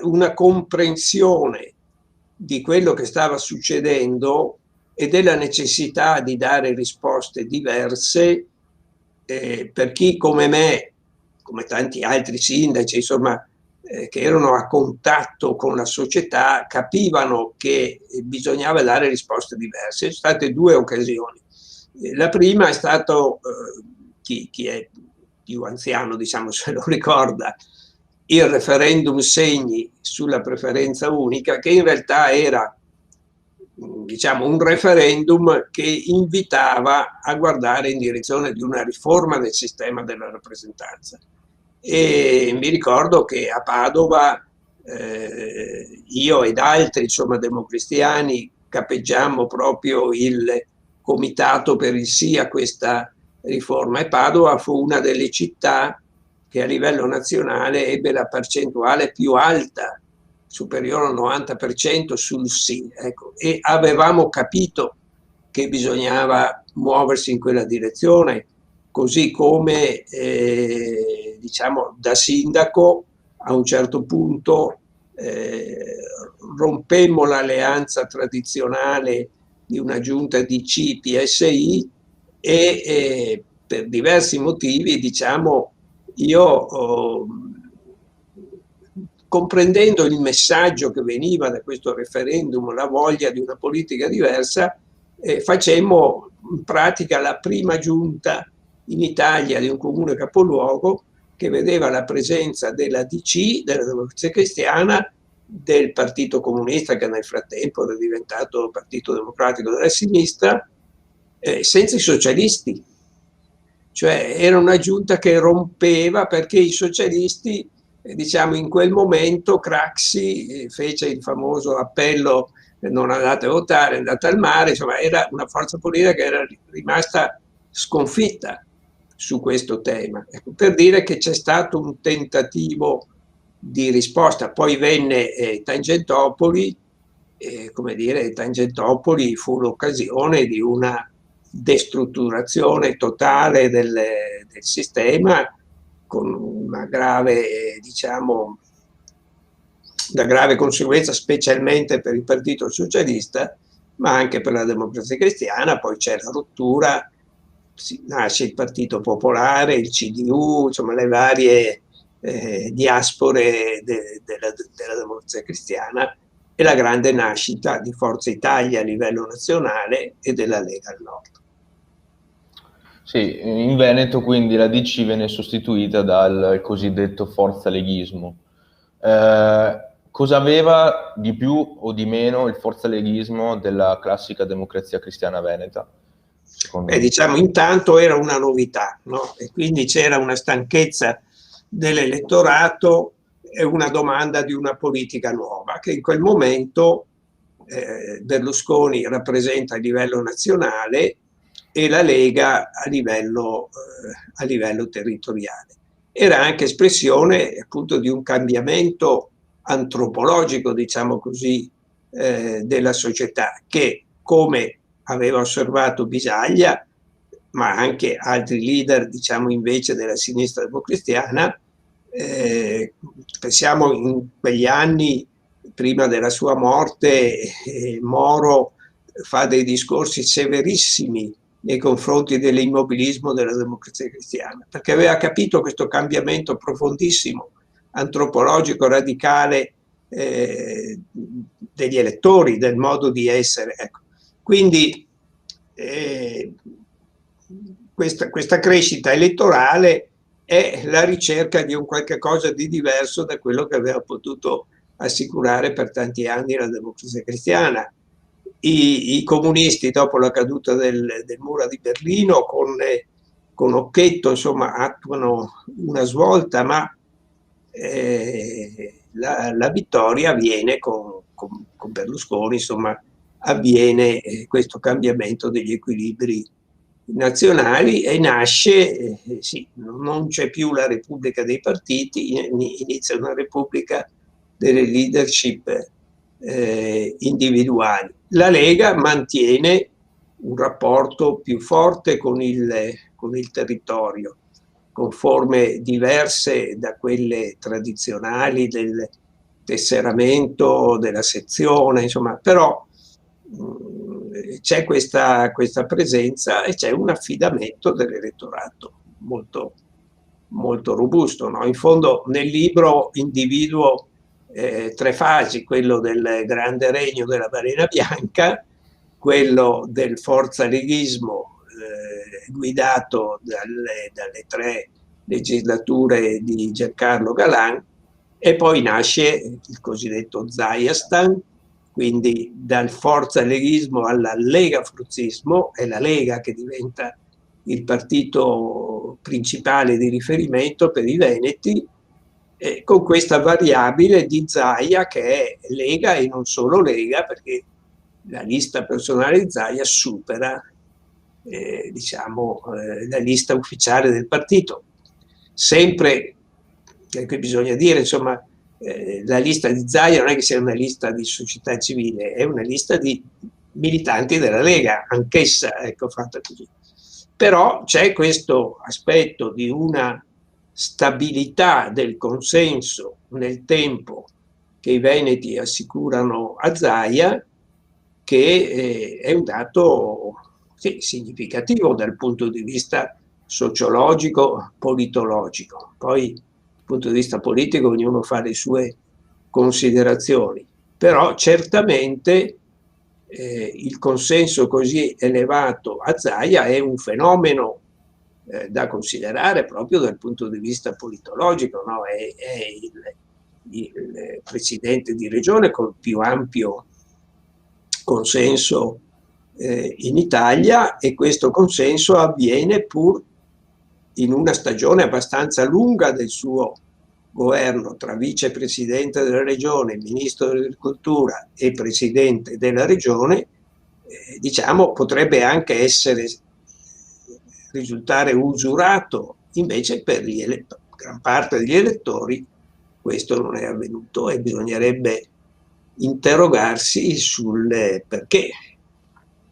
una comprensione di quello che stava succedendo e della necessità di dare risposte diverse per chi come me, come tanti altri sindaci, insomma, che erano a contatto con la società, capivano che bisognava dare risposte diverse. Ci sono state due occasioni. La prima è stato, chi è più anziano, diciamo, se lo ricorda, il referendum Segni sulla preferenza unica, che in realtà era, diciamo, un referendum che invitava a guardare in direzione di una riforma del sistema della rappresentanza. E mi ricordo che a Padova io ed altri, insomma, democristiani capeggiammo proprio il comitato per il sì a questa riforma, e Padova fu una delle città che a livello nazionale ebbe la percentuale più alta, superiore al 90% sul sì, ecco. E avevamo capito che bisognava muoversi in quella direzione, così come diciamo, da sindaco a un certo punto rompemmo l'alleanza tradizionale di una giunta DC-PSI e per diversi motivi, diciamo, io comprendendo il messaggio che veniva da questo referendum, la voglia di una politica diversa, facemmo in pratica la prima giunta in Italia di un comune capoluogo che vedeva la presenza della DC, della Democrazia Cristiana, del Partito Comunista, che nel frattempo era diventato Partito Democratico della Sinistra, senza i socialisti. Cioè era una giunta che rompeva, perché i socialisti, diciamo, in quel momento Craxi fece il famoso appello: non andate a votare, andate al mare. Insomma, era una forza politica che era rimasta sconfitta su questo tema. Ecco, per dire che c'è stato un tentativo di risposta. Poi venne Tangentopoli, come dire, Tangentopoli fu l'occasione di una destrutturazione totale del sistema, con una grave, diciamo, una grave conseguenza specialmente per il Partito Socialista, ma anche per la Democrazia Cristiana. Poi c'è la rottura, nasce il Partito Popolare, il CDU, insomma le varie diaspore della Democrazia Cristiana, e la grande nascita di Forza Italia a livello nazionale e della Lega al Nord. Sì, in Veneto quindi la DC venne sostituita dal cosiddetto forzaleghismo. Cosa aveva di più o di meno il forzaleghismo della classica democrazia cristiana veneta? Diciamo, intanto era una novità, no? E quindi c'era una stanchezza dell'elettorato e una domanda di una politica nuova, che in quel momento Berlusconi rappresenta a livello nazionale e la Lega a livello territoriale. Era anche espressione appunto di un cambiamento antropologico, diciamo così, della società, che, come aveva osservato Bisaglia, ma anche altri leader, diciamo, invece della sinistra democristiana, pensiamo in quegli anni, prima della sua morte, Moro fa dei discorsi severissimi nei confronti dell'immobilismo della Democrazia Cristiana, perché aveva capito questo cambiamento profondissimo, antropologico, radicale degli elettori, del modo di essere. Ecco. Quindi questa crescita elettorale è la ricerca di un qualche cosa di diverso da quello che aveva potuto assicurare per tanti anni la Democrazia Cristiana. I comunisti, dopo la caduta del muro di Berlino, con Occhetto, insomma, attuano una svolta, ma la vittoria avviene con Berlusconi, insomma, avviene questo cambiamento degli equilibri nazionali e nasce, sì, non c'è più la Repubblica dei partiti, inizia una Repubblica delle leadership individuali. La Lega mantiene un rapporto più forte con il territorio, con forme diverse da quelle tradizionali del tesseramento della sezione, insomma, però c'è questa presenza e c'è un affidamento dell'elettorato molto, molto robusto, no? In fondo nel libro individuo 3 fasi: quello del grande regno della balena bianca, quello del forzaleghismo guidato dalle 3 legislature di Giancarlo Galan, e poi nasce il cosiddetto Zajastan, quindi dal forzaleghismo alla legafruzzismo, è la Lega che diventa il partito principale di riferimento per i veneti, con questa variabile di Zaia che è Lega e non solo Lega, perché la lista personale di Zaia supera diciamo, la lista ufficiale del partito. Sempre, qui bisogna dire, insomma, la lista di Zaia non è che sia una lista di società civile, è una lista di militanti della Lega, anch'essa, ecco, fatta così. Però c'è questo aspetto di una stabilità del consenso nel tempo che i veneti assicurano a Zaia, che è un dato sì, significativo dal punto di vista sociologico, politologico. Poi dal punto di vista politico ognuno fa le sue considerazioni, però certamente il consenso così elevato a Zaia è un fenomeno da considerare proprio dal punto di vista politologico, no? È il presidente di regione col più ampio consenso in Italia, e questo consenso avviene pur in una stagione abbastanza lunga del suo governo, tra vicepresidente della regione, ministro dell'agricoltura e presidente della regione. Diciamo, potrebbe anche risultare usurato, invece per gran parte degli elettori questo non è avvenuto, e bisognerebbe interrogarsi sul perché.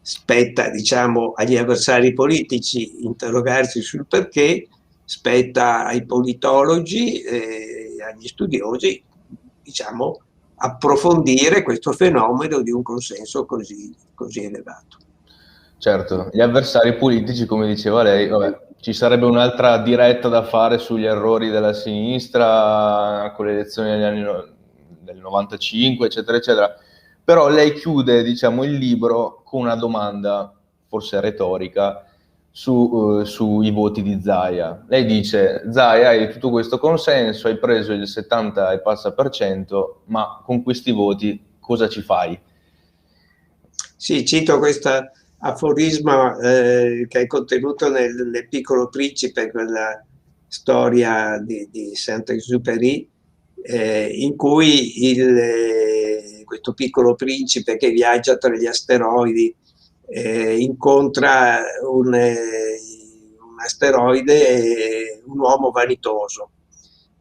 Spetta, diciamo, agli avversari politici interrogarsi sul perché, spetta ai politologi e agli studiosi, diciamo, approfondire questo fenomeno di un consenso così elevato. Certo, gli avversari politici, come diceva lei, vabbè, ci sarebbe un'altra diretta da fare sugli errori della sinistra con le elezioni degli anni del 95, eccetera, eccetera. Però lei chiude, diciamo, il libro con una domanda, forse retorica, sui voti di Zaia. Lei dice: Zaia, hai tutto questo consenso, hai preso il 70 e passa per cento, ma con questi voti cosa ci fai? Sì, cito questo aforisma che è contenuto nel Piccolo Principe, quella storia di Saint-Exupéry, in cui questo piccolo principe che viaggia tra gli asteroidi incontra un asteroide e un uomo vanitoso,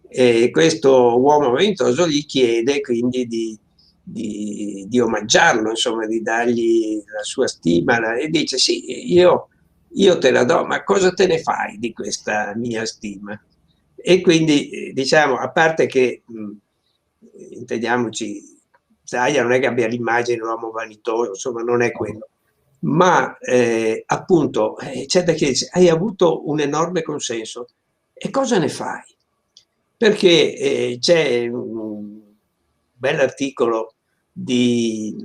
e questo uomo vanitoso gli chiede quindi di omaggiarlo, insomma, di dargli la sua stima, e dice: sì, io te la do, ma cosa te ne fai di questa mia stima? E quindi, diciamo, a parte che intendiamoci, Zaia non è che abbia l'immagine dell'uomo vanitoso, insomma, non è quello, ma appunto c'è da chiedersi: hai avuto un enorme consenso, e cosa ne fai? Perché c'è un bell'articolo di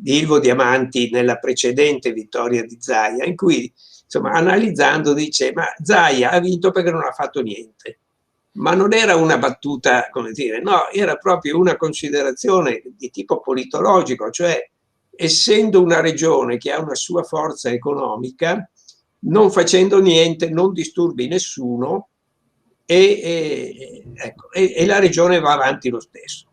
Ilvo Diamanti nella precedente vittoria di Zaia, in cui, insomma, analizzando dice: ma Zaia ha vinto perché non ha fatto niente. Ma non era una battuta, come dire, no, era proprio una considerazione di tipo politologico, cioè, essendo una regione che ha una sua forza economica, non facendo niente non disturbi nessuno, ecco, e la regione va avanti lo stesso.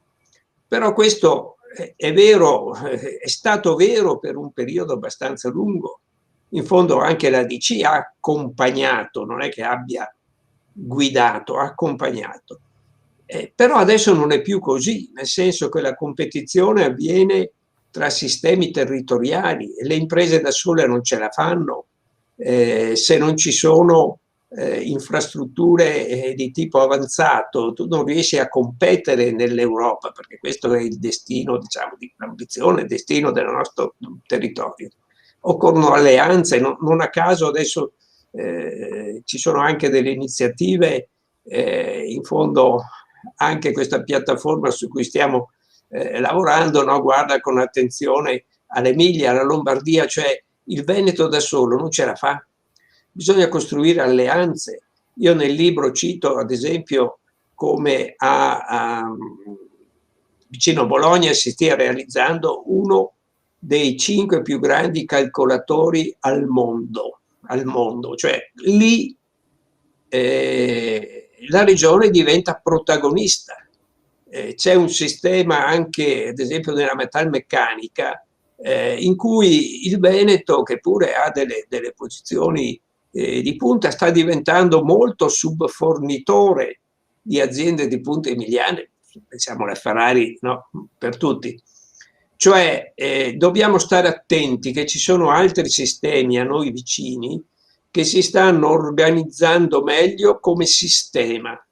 Però questo è vero, è stato vero per un periodo abbastanza lungo. In fondo anche la DC ha accompagnato, non è che abbia guidato, ha accompagnato. Però adesso non è più così, nel senso che la competizione avviene tra sistemi territoriali e le imprese da sole non ce la fanno se non ci sono infrastrutture di tipo avanzato, tu non riesci a competere nell'Europa, perché questo è il destino, diciamo, di l'ambizione, il destino del nostro territorio. Occorrono alleanze, non a caso adesso ci sono anche delle iniziative, in fondo anche questa piattaforma su cui stiamo lavorando, no? Guarda con attenzione all'Emilia, alla Lombardia, cioè il Veneto da solo non ce la fa, bisogna costruire alleanze. Io nel libro cito ad esempio come vicino a Bologna si stia realizzando uno dei 5 più grandi calcolatori al mondo, cioè lì la regione diventa protagonista. C'è un sistema anche, ad esempio, nella metalmeccanica, in cui il Veneto, che pure ha delle posizioni di punta, sta diventando molto subfornitore di aziende di punta emiliane, pensiamo alla Ferrari, no? Per tutti. Cioè dobbiamo stare attenti che ci sono altri sistemi a noi vicini che si stanno organizzando meglio come sistema,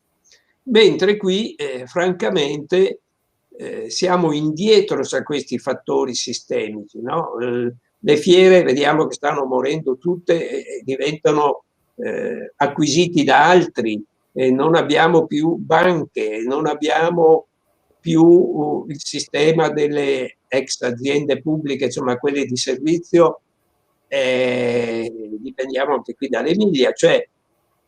mentre qui francamente siamo indietro su questi fattori sistemici, no? Le fiere vediamo che stanno morendo tutte e diventano acquisiti da altri, non abbiamo più banche, non abbiamo più il sistema delle ex aziende pubbliche, insomma quelle di servizio, dipendiamo anche qui dall'Emilia, cioè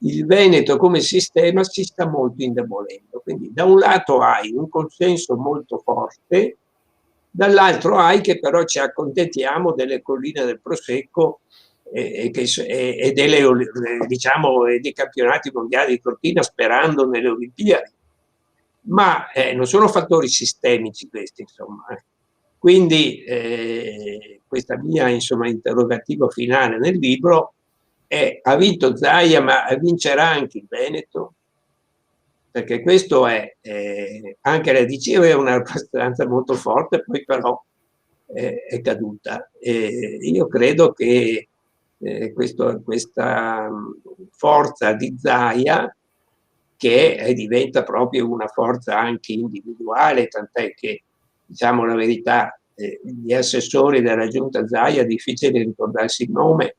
il Veneto come sistema si sta molto indebolendo. Quindi da un lato hai un consenso molto forte, dall'altro hai che però ci accontentiamo delle colline del Prosecco e diciamo, dei campionati mondiali di cortina sperando nelle Olimpiadi. Ma non sono fattori sistemici questi, insomma. Quindi questa mia, insomma, interrogativo finale nel libro è: ha vinto Zaia, ma vincerà anche il Veneto? Perché questo è, anche la DC aveva una rappresentanza molto forte, poi però è caduta. Io credo che questa forza di Zaia, che diventa proprio una forza anche individuale, tant'è che, diciamo la verità, gli assessori della giunta Zaia, è difficile ricordarsi il nome.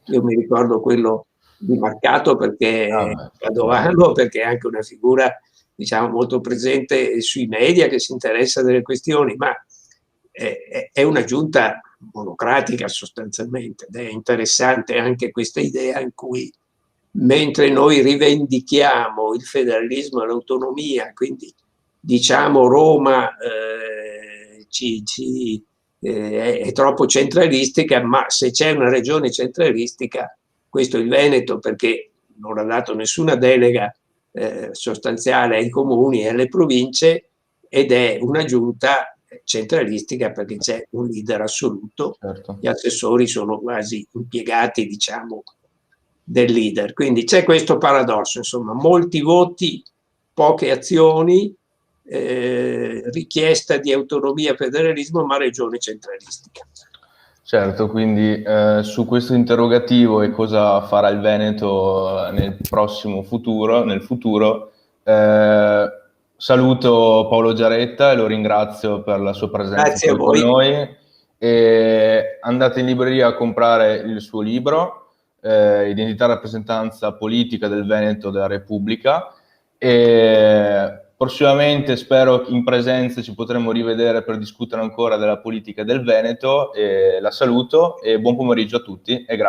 Io mi ricordo quello di Marcato perché è padovano, perché è anche una figura, diciamo, molto presente sui media, che si interessa delle questioni, ma è una giunta monocratica sostanzialmente, ed è interessante anche questa idea in cui, mentre noi rivendichiamo il federalismo e l'autonomia, quindi diciamo Roma è troppo centralistica, ma se c'è una regione centralistica, questo è il Veneto, perché non ha dato nessuna delega sostanziale ai comuni e alle province, ed è una giunta centralistica perché c'è un leader assoluto, certo. Gli assessori sono quasi impiegati, diciamo, del leader. Quindi c'è questo paradosso, insomma, molti voti, poche azioni, richiesta di autonomia e federalismo, ma regione centralistica. Certo, quindi su questo interrogativo e cosa farà il Veneto nel prossimo futuro, saluto Paolo Giaretta e lo ringrazio per la sua presenza con noi. E andate in libreria a comprare il suo libro, Identità e rappresentanza politica del Veneto della Repubblica, e prossimamente spero in presenza ci potremo rivedere per discutere ancora della politica del Veneto. La saluto e buon pomeriggio a tutti e grazie.